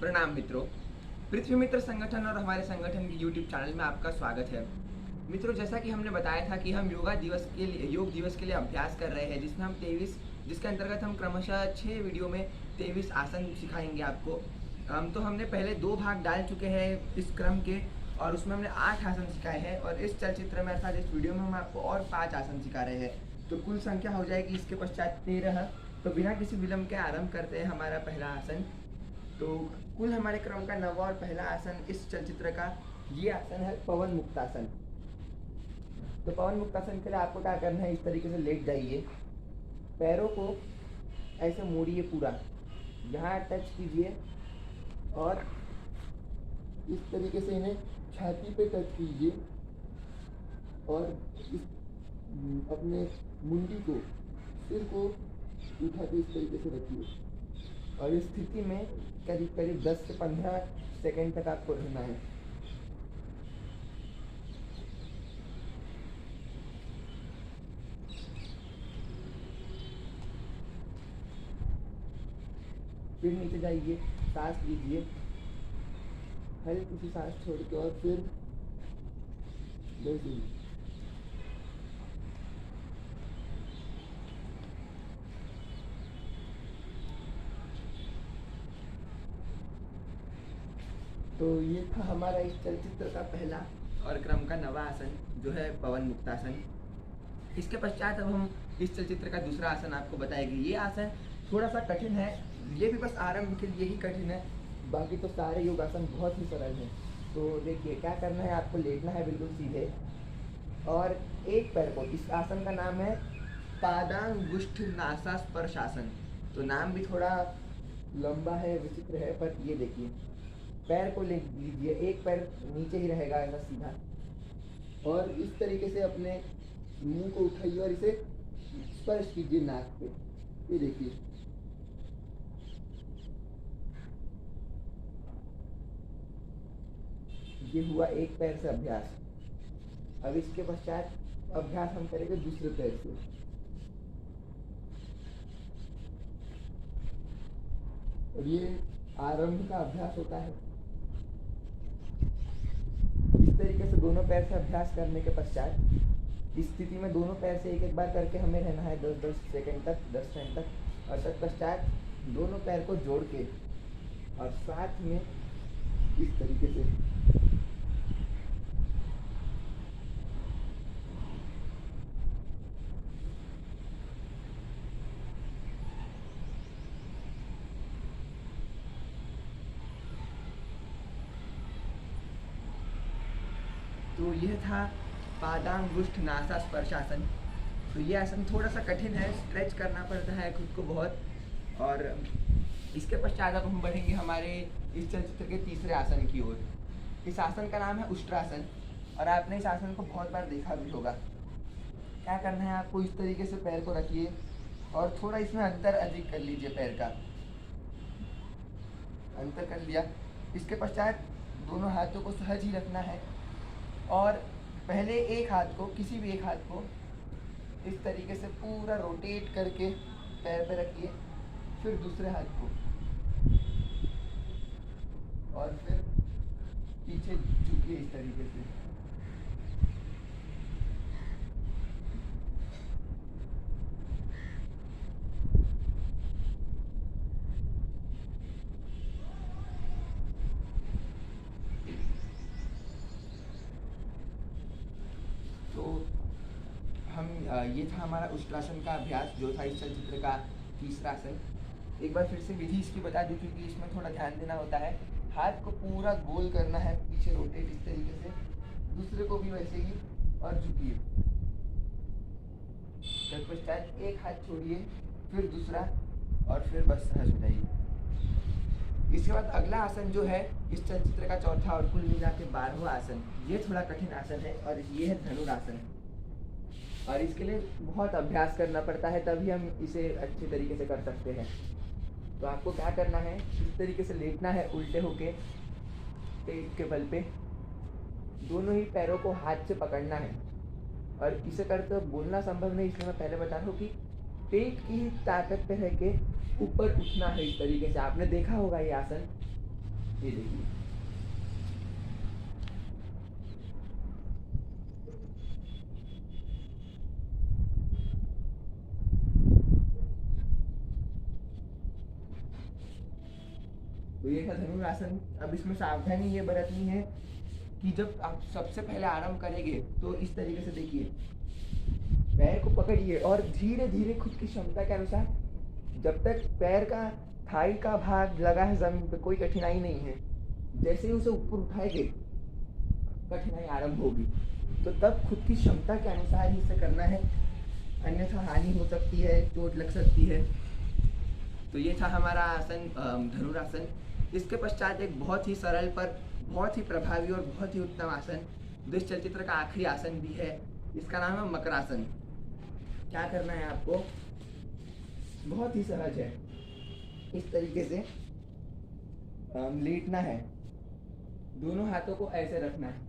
प्रणाम मित्रों। पृथ्वी मित्र संगठन और हमारे संगठन के यूट्यूब चैनल में आपका स्वागत है। मित्रों, जैसा कि हमने बताया था कि हम योग दिवस के लिए अभ्यास कर रहे हैं, जिसमें हम 23 जिसके अंतर्गत हम क्रमशः 6 वीडियो में 23 आसन सिखाएंगे आपको। तो हमने पहले 2 भाग डाल चुके हैं इस क्रम के, और उसमें हमने 8 आसन सिखाए हैं, और इस चलचित्र में अर्थात इस वीडियो में हम आपको और 5 आसन सिखा रहे हैं। तो कुल संख्या हो जाएगी इसके पश्चात 13। तो बिना किसी विलंब के आरंभ करते हैं हमारा पहला आसन। तो कुल हमारे क्रम का 9वां और पहला आसन इस चलचित्र का ये आसन है पवन मुक्तासन। तो पवन मुक्तासन के लिए आपको क्या करना है, इस तरीके से लेट जाइए, पैरों को ऐसे मोड़िए, पूरा यहाँ टच कीजिए और इस तरीके से इन्हें छाती पे टच कीजिए और इस अपने मुंडी को, सिर को उठा के इस तरीके से रखिए, और इस स्थिति में करीब करीब 10 से 15 सेकंड तक आपको रहना है। फिर नीचे जाइए, सांस लीजिए, हल्की सी सांस छोड़ के, और फिर बैठिए। तो ये था हमारा इस चलचित्र का पहला और क्रम का 9वां आसन, जो है पवन मुक्तासन। इसके पश्चात अब हम इस चलचित्र का दूसरा आसन आपको बताएंगे। ये आसन थोड़ा सा कठिन है, ये भी बस आरंभ के लिए ही कठिन है, बाकी तो सारे योगासन बहुत ही सरल हैं। तो देखिए क्या करना है, आपको लेटना है बिल्कुल सीधे, और एक पैर को, इस आसन का नाम है पादांगुष्ठ नासास्पर्शासन। तो नाम भी थोड़ा लंबा है, विचित्र है, पर ये देखिए, पैर को ले लीजिए, एक पैर नीचे ही रहेगा ऐसा सीधा, और इस तरीके से अपने मुंह को उठाइए और इसे स्पर्श कीजिए नाक पे। ये देखिए, ये हुआ एक पैर से अभ्यास। अब इसके पश्चात अभ्यास हम करेंगे दूसरे पैर से। और ये आरंभ का अभ्यास होता है। इस तरीके से दोनों पैर से अभ्यास करने के पश्चात इस स्थिति में दोनों पैर से एक एक बार करके हमें रहना है 10 सेकंड तक, और तत्पश्चात दोनों पैर को जोड़ के और साथ में इस तरीके से तो यह था पादांगुष्ठ नासास्पर्शासन। तो ये आसन थोड़ा सा कठिन है, स्ट्रेच करना पड़ता है खुद को बहुत। और इसके पश्चात अब हम बढ़ेंगे हमारे इस चलचित्र के तीसरे आसन की ओर। इस आसन का नाम है उष्ट्रासन, और आपने इस आसन को बहुत बार देखा भी होगा। क्या करना है, आपको इस तरीके से पैर को रखिए और थोड़ा इसमें अंतर अधिक कर लीजिए, पैर का अंतर कर लिया। इसके पश्चात दोनों हाथों को सहज ही रखना है, और पहले एक हाथ को, किसी भी एक हाथ को इस तरीके से पूरा रोटेट करके पैर पे रखिए, फिर दूसरे हाथ को, और फिर पीछे झुकिए इस तरीके से। ये था हमारा उष्ट्रासन का अभ्यास, जो था इस चलचित्र का तीसरा आसन। एक बार फिर से विधि इसकी बता दूं, क्योंकि इसमें थोड़ा ध्यान देना होता है। हाथ को पूरा गोल करना है, पीछे रोटेट इस तरीके से, दूसरे को भी वैसे ही, और झुकिए। तत्पश्चात एक हाथ छोड़िए, फिर दूसरा, और फिर बस सहज हो जाइए। इसके बाद अगला आसन जो है इस चलचित्र का चौथा और कुल मिला के 12वां आसन, ये थोड़ा कठिन आसन है, और ये है धनुरासन। और इसके लिए बहुत अभ्यास करना पड़ता है, तभी हम इसे अच्छे तरीके से कर सकते हैं। तो आपको क्या करना है, इस तरीके से लेटना है उल्टे होके, पेट के बल पे, दोनों ही पैरों को हाथ से पकड़ना है। और इसे करते हुए बोलना संभव नहीं, इसलिए मैं पहले बता रहा हूँ कि पेट की ताकत पे रह के ऊपर उठना है। इस तरीके से आपने देखा होगा ये आसन, ये देखिए, तो ये था धनुरासन। अब इसमें सावधानी ये बरतनी है कि जब आप सबसे पहले आरंभ करेंगे तो इस तरीके से देखिए, पैर को पकड़िए और धीरे धीरे खुद की क्षमता के अनुसार, जब तक पैर का थाई का भाग लगा है जमीन पे कोई कठिनाई नहीं है, जैसे ही उसे ऊपर उठाएंगे कठिनाई आरंभ होगी। तो तब खुद की क्षमता के अनुसार ही इसे करना है, अन्यथा हानि हो सकती है, चोट लग सकती है। तो ये था हमारा आसन धनुरासन। इसके पश्चात एक बहुत ही सरल पर बहुत ही प्रभावी और बहुत ही उत्तम आसन, जो इस चलचित्र का आखिरी आसन भी है, इसका नाम है मकरासन। क्या करना है आपको, बहुत ही सहज है। इस तरीके से लेटना है, दोनों हाथों को ऐसे रखना है,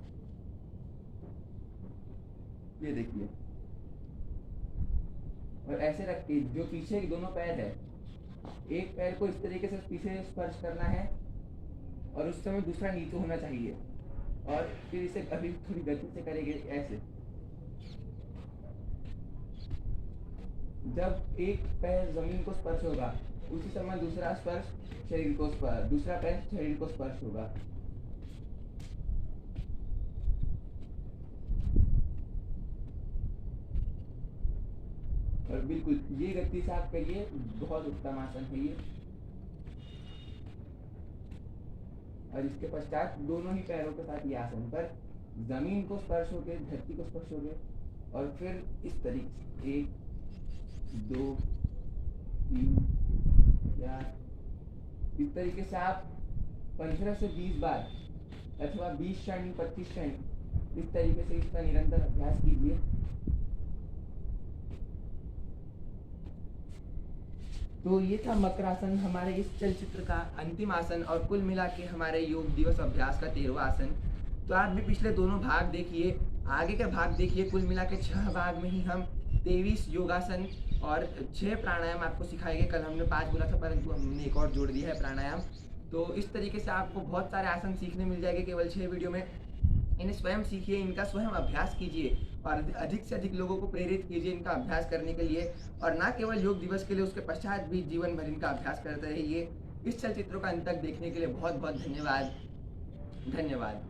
ये देखिए, और ऐसे रख के जो पीछे के दोनों पैर है, एक पैर को इस तरीके से पीछे स्पर्श करना है और उस समय दूसरा नीचे होना चाहिए, और फिर इसे अभी थोड़ी गति से करेंगे ऐसे। जब एक पैर जमीन को स्पर्श होगा उसी समय दूसरा पैर शरीर को स्पर्श होगा। और बिल्कुल ये गति से आप करिए, बहुत उत्तम आसन है ये। और इसके पश्चात दोनों ही पैरों के साथ ये आसन पर जमीन को स्पर्श हो गए, धरती को स्पर्श हो गए, और फिर इस तरीके से 1 2 3 4, इस तरीके से आप 15 से 20 बार अथवा 20 क्षण 25 क्षण इस तरीके से इसका निरंतर अभ्यास कीजिए। तो ये था मकरासन, हमारे इस चलचित्र का अंतिम आसन और कुल मिला के हमारे योग दिवस अभ्यास का 13वां आसन। तो आप भी पिछले दोनों भाग देखिए, आगे का भाग देखिए। कुल मिला के 6 भाग में ही हम 23 योगासन और 6 प्राणायाम आपको सिखाएंगे। कल हमने 5 बोला था, परंतु हमने एक और जोड़ दिया है प्राणायाम। तो इस तरीके से आपको बहुत सारे आसन सीखने मिल जाएंगे केवल 6 वीडियो में। इन्हें स्वयं सीखिए, इनका स्वयं अभ्यास कीजिए और अधिक से अधिक लोगों को प्रेरित कीजिए इनका अभ्यास करने के लिए। और ना केवल योग दिवस के लिए, उसके पश्चात भी जीवन भर इनका अभ्यास करते रहिए। इस चलचित्रों का अंत तक देखने के लिए बहुत बहुत धन्यवाद।